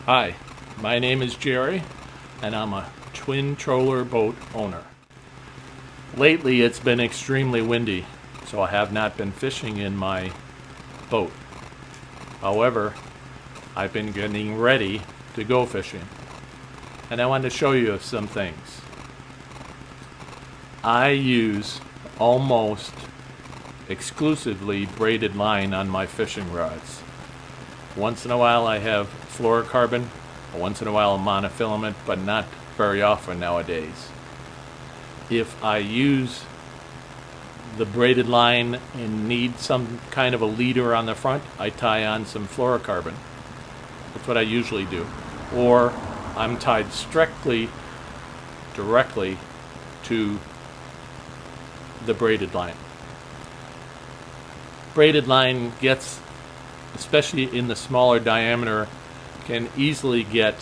Hi, my name is Jerry, and I'm a twin troller boat owner. Lately it's been extremely windy, so I have not been fishing in my boat. However, I've been getting ready to go fishing, and I wanted to show you some things. I use almost exclusively braided line on my fishing rods. Once in a while I have fluorocarbon, once in a while a monofilament, but not very often nowadays. If I use the braided line and need some kind of a leader on the front, I tie on some fluorocarbon. That's what I usually do. Or I'm tied directly to the braided line. Braided line gets, especially in the smaller diameter, can easily get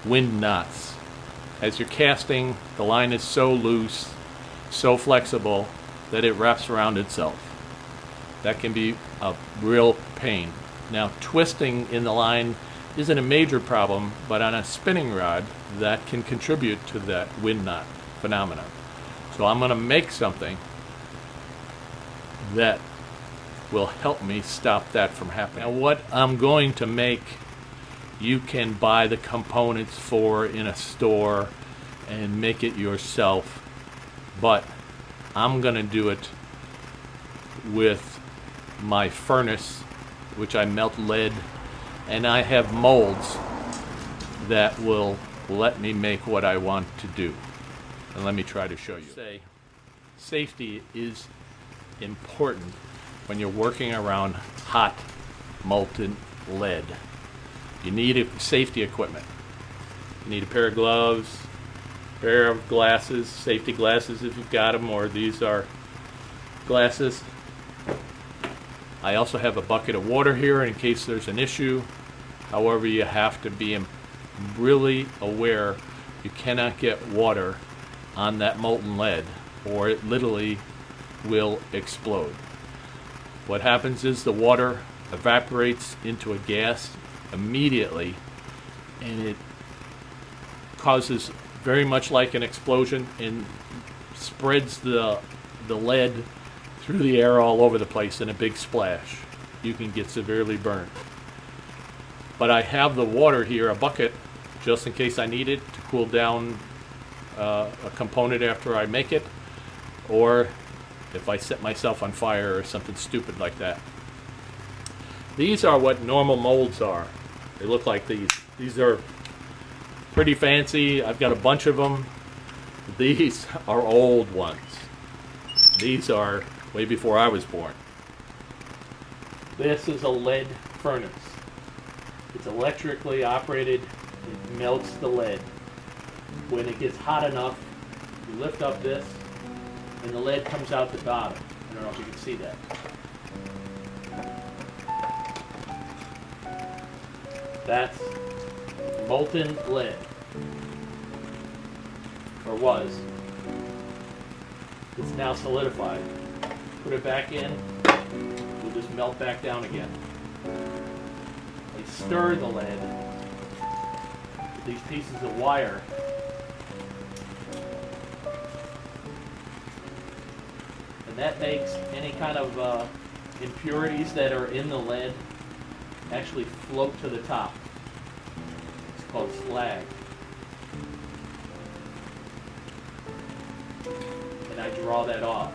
wind knots. As you're casting, the line is so loose, so flexible, that it wraps around itself. That can be a real pain. Now, twisting in the line isn't a major problem, but on a spinning rod, that can contribute to that wind knot phenomenon. So I'm going to make something that will help me stop that from happening. Now, what I'm going to make, you can buy the components for in a store and make it yourself, but I'm going to do it with my furnace, which I melt lead, and I have molds that will let me make what I want to do. And let me try to show you. Safety is important when you're working around hot molten lead. You need safety equipment. You need a pair of gloves, pair of glasses, safety glasses if you've got them, or these are glasses. I also have a bucket of water here in case there's an issue. However, you have to be really aware you cannot get water on that molten lead or it literally will explode. What happens is the water evaporates into a gas immediately, and it causes very much like an explosion and spreads the lead through the air all over the place in a big splash. You can get severely burned. But I have the water here, a bucket, just in case I need it to cool down a component after I make it, or if I set myself on fire or something stupid like that. These are what normal molds are. They look like these. These are pretty fancy. I've got a bunch of them. These are old ones. These are way before I was born. This is a lead furnace. It's electrically operated. It melts the lead. When it gets hot enough, you lift up this, and the lead comes out the bottom. I don't know if you can see that. That's molten lead, or was. It's now solidified. Put it back in, we'll just melt back down again. They stir the lead with these pieces of wire. And that makes any kind of impurities that are in the lead actually float to the top. It's called slag. And I draw that off.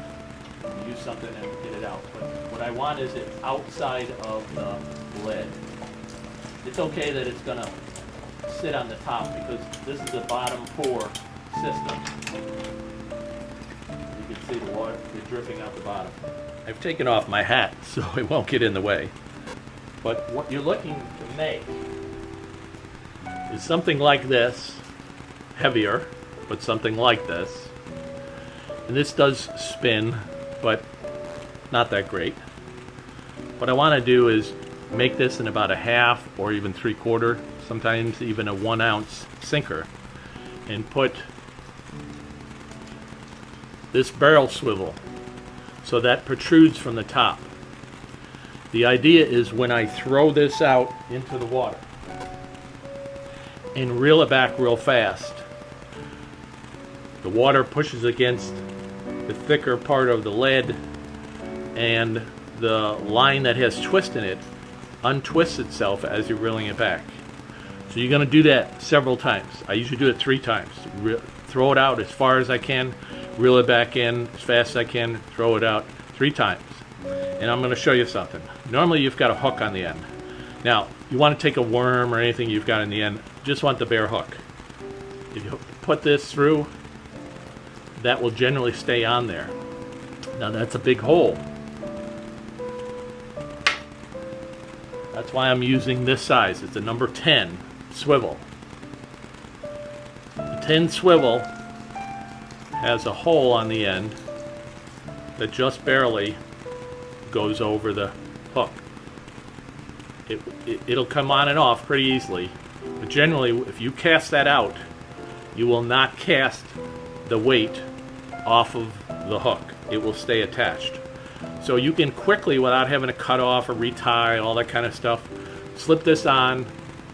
Use something and get it out. But what I want is it outside of the lead. It's okay that it's going to sit on the top because this is a bottom pour system. You can see the water dripping out the bottom. I've taken off my hat so it won't get in the way. But what you're looking to make is something like this, heavier, but something like this. And this does spin, but not that great. What I want to do is make this in about a half or even 3/4, sometimes even a 1 ounce sinker, and put this barrel swivel so that protrudes from the top. The idea is when I throw this out into the water, and reel it back real fast. The water pushes against the thicker part of the lead, and the line that has twist in it untwists itself as you're reeling it back. So you're going to do that several times. I usually do it 3 times. Throw it out as far as I can, reel it back in as fast as I can, throw it out 3 times. And I'm going to show you something. Normally you've got a hook on the end. Now, you want to take a worm or anything you've got in the end, just want the bare hook. If you put this through, that will generally stay on there. Now that's a big hole. That's why I'm using this size. It's a number 10 swivel. The 10 swivel has a hole on the end that just barely goes over the hook. It'll come on and off pretty easily, but generally if you cast that out, you will not cast the weight off of the hook. It will stay attached. So you can quickly, without having to cut off or retie, all that kind of stuff, slip this on.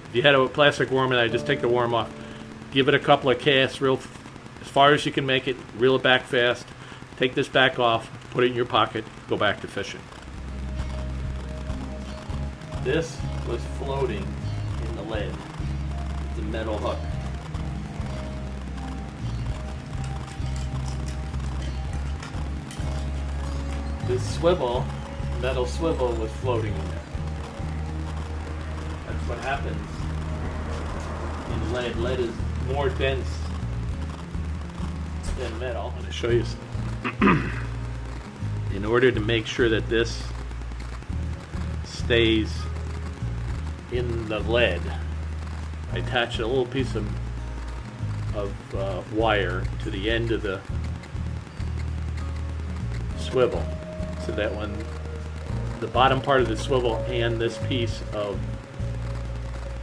If you had a plastic worm in it, just take the worm off, give it a couple of casts real as far as you can make it, reel it back fast, take this back off, put it in your pocket, go back to fishing. This was floating in the lead. It's a metal hook. This swivel, metal swivel, was floating in there. That's what happens in lead. Lead is more dense than metal. I'm going to show you some. In order to make sure that this stays in the lead, I attach a little piece of wire to the end of the swivel, so that when the bottom part of the swivel and this piece of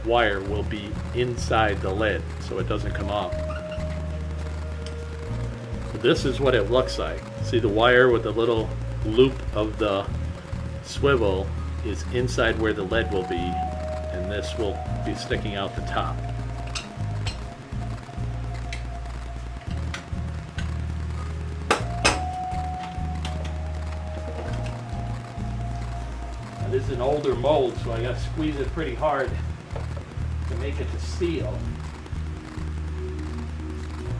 wire will be inside the lead, so it doesn't come off. So this is what it looks like. See, the wire with the little loop of the swivel is inside where the lead will be, and this will be sticking out the top. Now, this is an older mold, so I got to squeeze it pretty hard to make it to seal.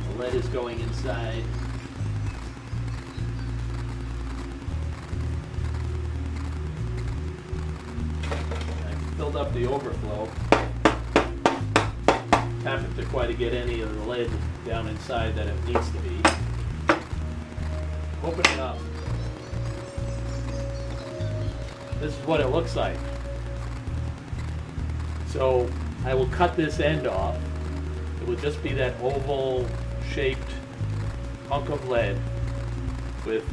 The lead is going inside. Filled up the overflow. Tap it to quite to get any of the lead down inside that it needs to be. Open it up. This is what it looks like. So I will cut this end off. It will just be that oval shaped hunk of lead with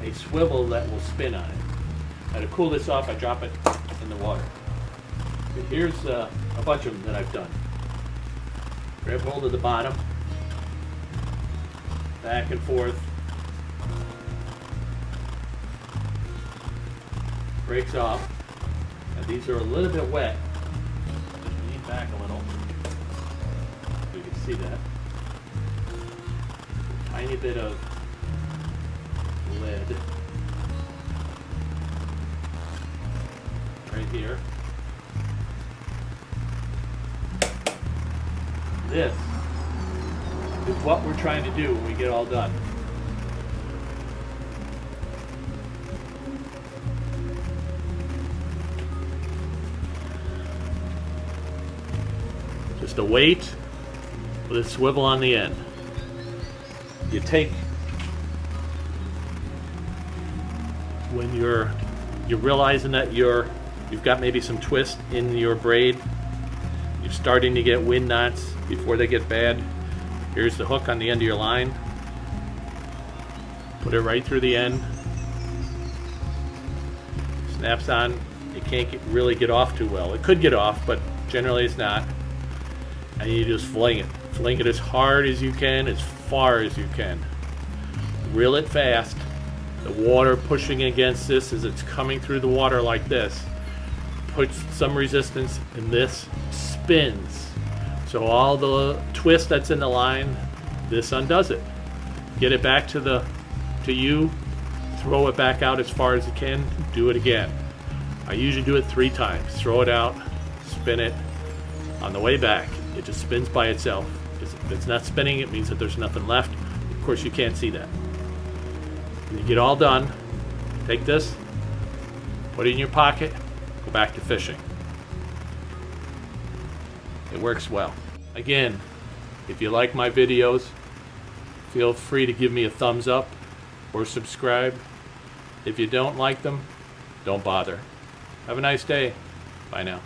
a swivel that will spin on it. Now to cool this off, I drop it in the water. Here's a bunch of them that I've done. Grab hold of the bottom, back and forth, breaks off. Now these are a little bit wet. Just lean back a little. You can see that. Tiny bit of lead right here. This is what we're trying to do when we get all done. Just a weight with a swivel on the end. You take, when you're realizing that you've got maybe some twist in your braid, you're starting to get wind knots before they get bad. Here's the hook on the end of your line. Put it right through the end. Snaps on. It can't really get off too well. It could get off, but generally it's not. And you just fling it. Fling it as hard as you can, as far as you can. Reel it fast. The water pushing against this as it's coming through the water like this puts some resistance, and this spins. So all the twist that's in the line, this undoes it. Get it back to you, throw it back out as far as you can, do it again. I usually do it 3 times. Throw it out, spin it. On the way back, it just spins by itself. If it's not spinning, it means that there's nothing left. Of course, you can't see that. When you get all done, take this, put it in your pocket, go back to fishing. It works well. Again, if you like my videos, feel free to give me a thumbs up or subscribe. If you don't like them, don't bother. Have a nice day. Bye now.